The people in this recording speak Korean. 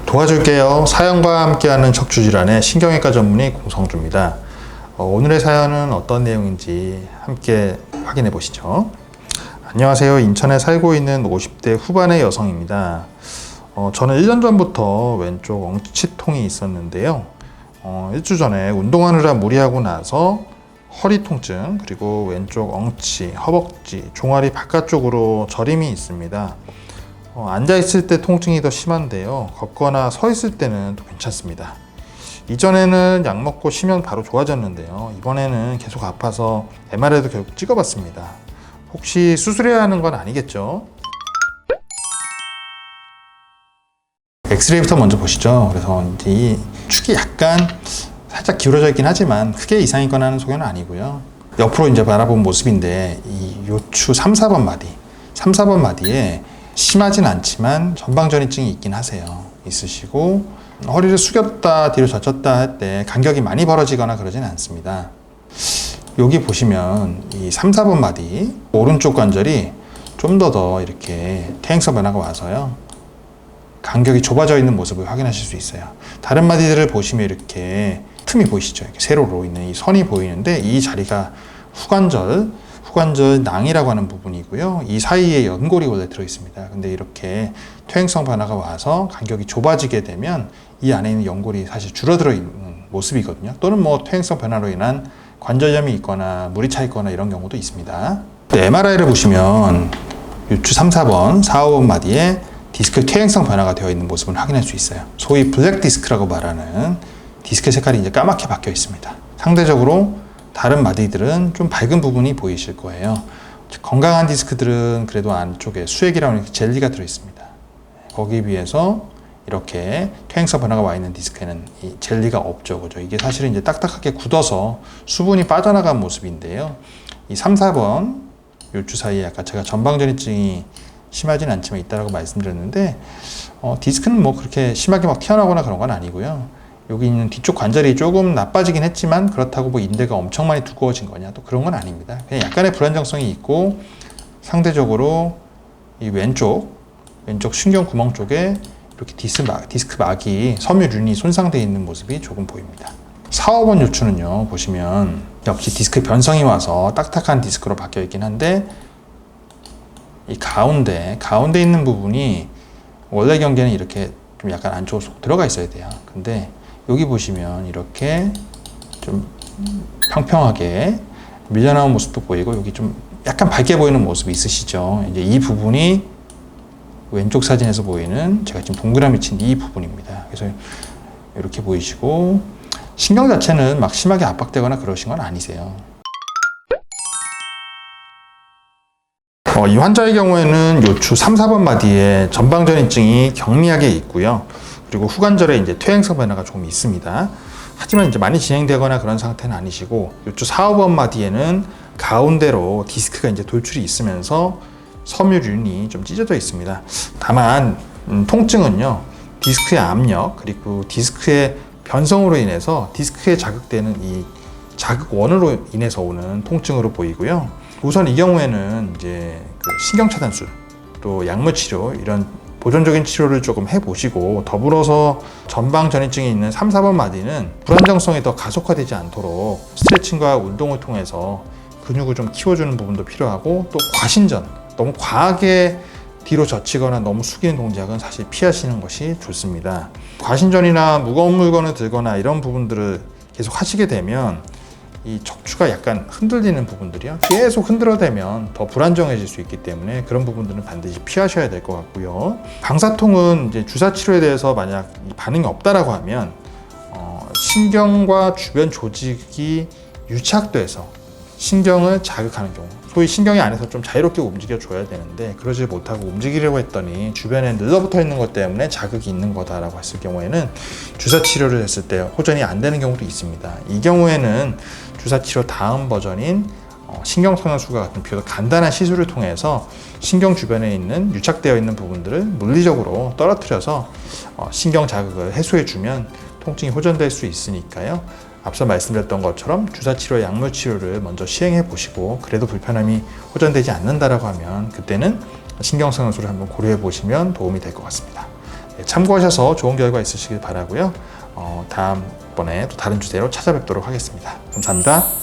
도와줄게요. 사연과 함께하는 척추질환의 신경외과 전문의 공성주입니다. 오늘의 사연은 어떤 내용인지 함께 확인해 보시죠. 안녕하세요. 인천에 살고 있는 50대 후반의 여성입니다. 저는 1년 전부터 왼쪽 엉치통이 있었는데요. 일주 전에 운동하느라 무리하고 나서 허리 통증, 그리고 왼쪽 엉치, 허벅지, 종아리 바깥쪽으로 저림이 있습니다. 앉아있을 때 통증이 더 심한데요. 걷거나 서 있을 때는 또 괜찮습니다. 이전에는 약 먹고 쉬면 바로 좋아졌는데요. 이번에는 계속 아파서 MRI도 결국 찍어봤습니다. 혹시 수술해야 하는 건 아니겠죠? 엑스레이부터 먼저 보시죠. 그래서 이제 이 축이 약간 살짝 기울어져 있긴 하지만 크게 이상이 있거나 하는 소견은 아니고요. 옆으로 이제 바라본 모습인데 이 요추 3, 4번 마디, 3, 4번 마디에 심하진 않지만 전방전이증이 있긴 하세요. 있으시고 허리를 숙였다 뒤로 젖혔다 할 때 간격이 많이 벌어지거나 그러진 않습니다. 여기 보시면 이 3, 4번 마디 오른쪽 관절이 좀 더 이렇게 퇴행성 변화가 와서요. 간격이 좁아져 있는 모습을 확인하실 수 있어요. 다른 마디들을 보시면 이렇게 틈이 보이시죠? 이렇게 세로로 있는 이 선이 보이는데 이 자리가 후관절 낭이라고 하는 부분이고요. 이 사이에 연골이 원래 들어있습니다. 근데 이렇게 퇴행성 변화가 와서 간격이 좁아지게 되면 이 안에 있는 연골이 사실 줄어들어 있는 모습이거든요. 또는 뭐 퇴행성 변화로 인한 관절염이 있거나 물이 차 있거나 이런 경우도 있습니다. MRI를 보시면 요추 3, 4번, 4, 5번 마디에 디스크 퇴행성 변화가 되어 있는 모습을 확인할 수 있어요. 소위 블랙 디스크라고 말하는 디스크 색깔이 이제 까맣게 바뀌어 있습니다. 상대적으로 다른 마디들은 좀 밝은 부분이 보이실 거예요. 건강한 디스크들은 그래도 안쪽에 수액이라는 젤리가 들어있습니다. 거기에 비해서 이렇게 퇴행성 변화가 와 있는 디스크에는 이 젤리가 없죠. 그죠? 이게 사실은 이제 딱딱하게 굳어서 수분이 빠져나간 모습인데요. 이 3, 4번 요추 사이에 아까 제가 전방전이증이 심하진 않지만 있다라고 말씀드렸는데 디스크는 뭐 그렇게 심하게 막 튀어나오거나 그런 건 아니고요. 여기 있는 뒤쪽 관절이 조금 나빠지긴 했지만 그렇다고 뭐 인대가 엄청 많이 두꺼워진 거냐 또 그런 건 아닙니다. 그냥 약간의 불안정성이 있고 상대적으로 이 왼쪽 신경 구멍 쪽에 이렇게 디스크 막이 섬유륜이 손상되어 있는 모습이 조금 보입니다. 4, 5번 요추는요 보시면 역시 디스크 변성이 와서 딱딱한 디스크로 바뀌어 있긴 한데 이 가운데 있는 부분이 원래 경계는 이렇게 좀 약간 안쪽으로 쏙 들어가 있어야 돼요. 근데 여기 보시면 이렇게 좀 평평하게 밀려나온 모습도 보이고 여기 좀 약간 밝게 보이는 모습이 있으시죠. 이제 이 부분이 왼쪽 사진에서 보이는 제가 지금 동그라미 친 이 부분입니다. 그래서 이렇게 보이시고 신경 자체는 막 심하게 압박되거나 그러신 건 아니세요. 이 환자의 경우에는 요추 3, 4번 마디에 전방전이증이 경미하게 있고요. 그리고 후관절에 이제 퇴행성 변화가 조금 있습니다. 하지만 이제 많이 진행되거나 그런 상태는 아니시고 요추 4, 5번 마디에는 가운데로 디스크가 이제 돌출이 있으면서 섬유륜이 좀 찢어져 있습니다. 다만 통증은요 디스크의 압력 그리고 디스크의 변성으로 인해서 디스크에 자극되는 이 자극원으로 인해서 오는 통증으로 보이고요. 우선 이 경우에는 이제 그 신경차단술 또 약물치료 이런 보존적인 치료를 조금 해보시고 더불어서 전방전이증이 있는 3, 4번 마디는 불안정성이 더 가속화되지 않도록 스트레칭과 운동을 통해서 근육을 좀 키워주는 부분도 필요하고 또 과신전, 너무 과하게 뒤로 젖히거나 너무 숙이는 동작은 사실 피하시는 것이 좋습니다. 과신전이나 무거운 물건을 들거나 이런 부분들을 계속 하시게 되면 이 척추가 약간 흔들리는 부분들이요 계속 흔들어대면 더 불안정해질 수 있기 때문에 그런 부분들은 반드시 피하셔야 될 것 같고요. 방사통은 이제 주사 치료에 대해서 만약 반응이 없다라고 하면 신경과 주변 조직이 유착돼서 신경을 자극하는 경우, 소위 신경이 안에서 좀 자유롭게 움직여줘야 되는데 그러지 못하고 움직이려고 했더니 주변에 늘러붙어 있는 것 때문에 자극이 있는 거다라고 했을 경우에는 주사 치료를 했을 때 호전이 안 되는 경우도 있습니다. 이 경우에는 주사 치료 다음 버전인 신경성형술과 같은 비교적 간단한 시술을 통해서 신경 주변에 있는 유착되어 있는 부분들을 물리적으로 떨어뜨려서 신경 자극을 해소해주면 통증이 호전될 수 있으니까요. 앞서 말씀드렸던 것처럼 주사치료, 약물치료를 먼저 시행해 보시고 그래도 불편함이 호전되지 않는다라고 하면 그때는 신경성형술을 한번 고려해 보시면 도움이 될 것 같습니다. 네, 참고하셔서 좋은 결과 있으시길 바라고요. 다음번에 또 다른 주제로 찾아뵙도록 하겠습니다. 감사합니다.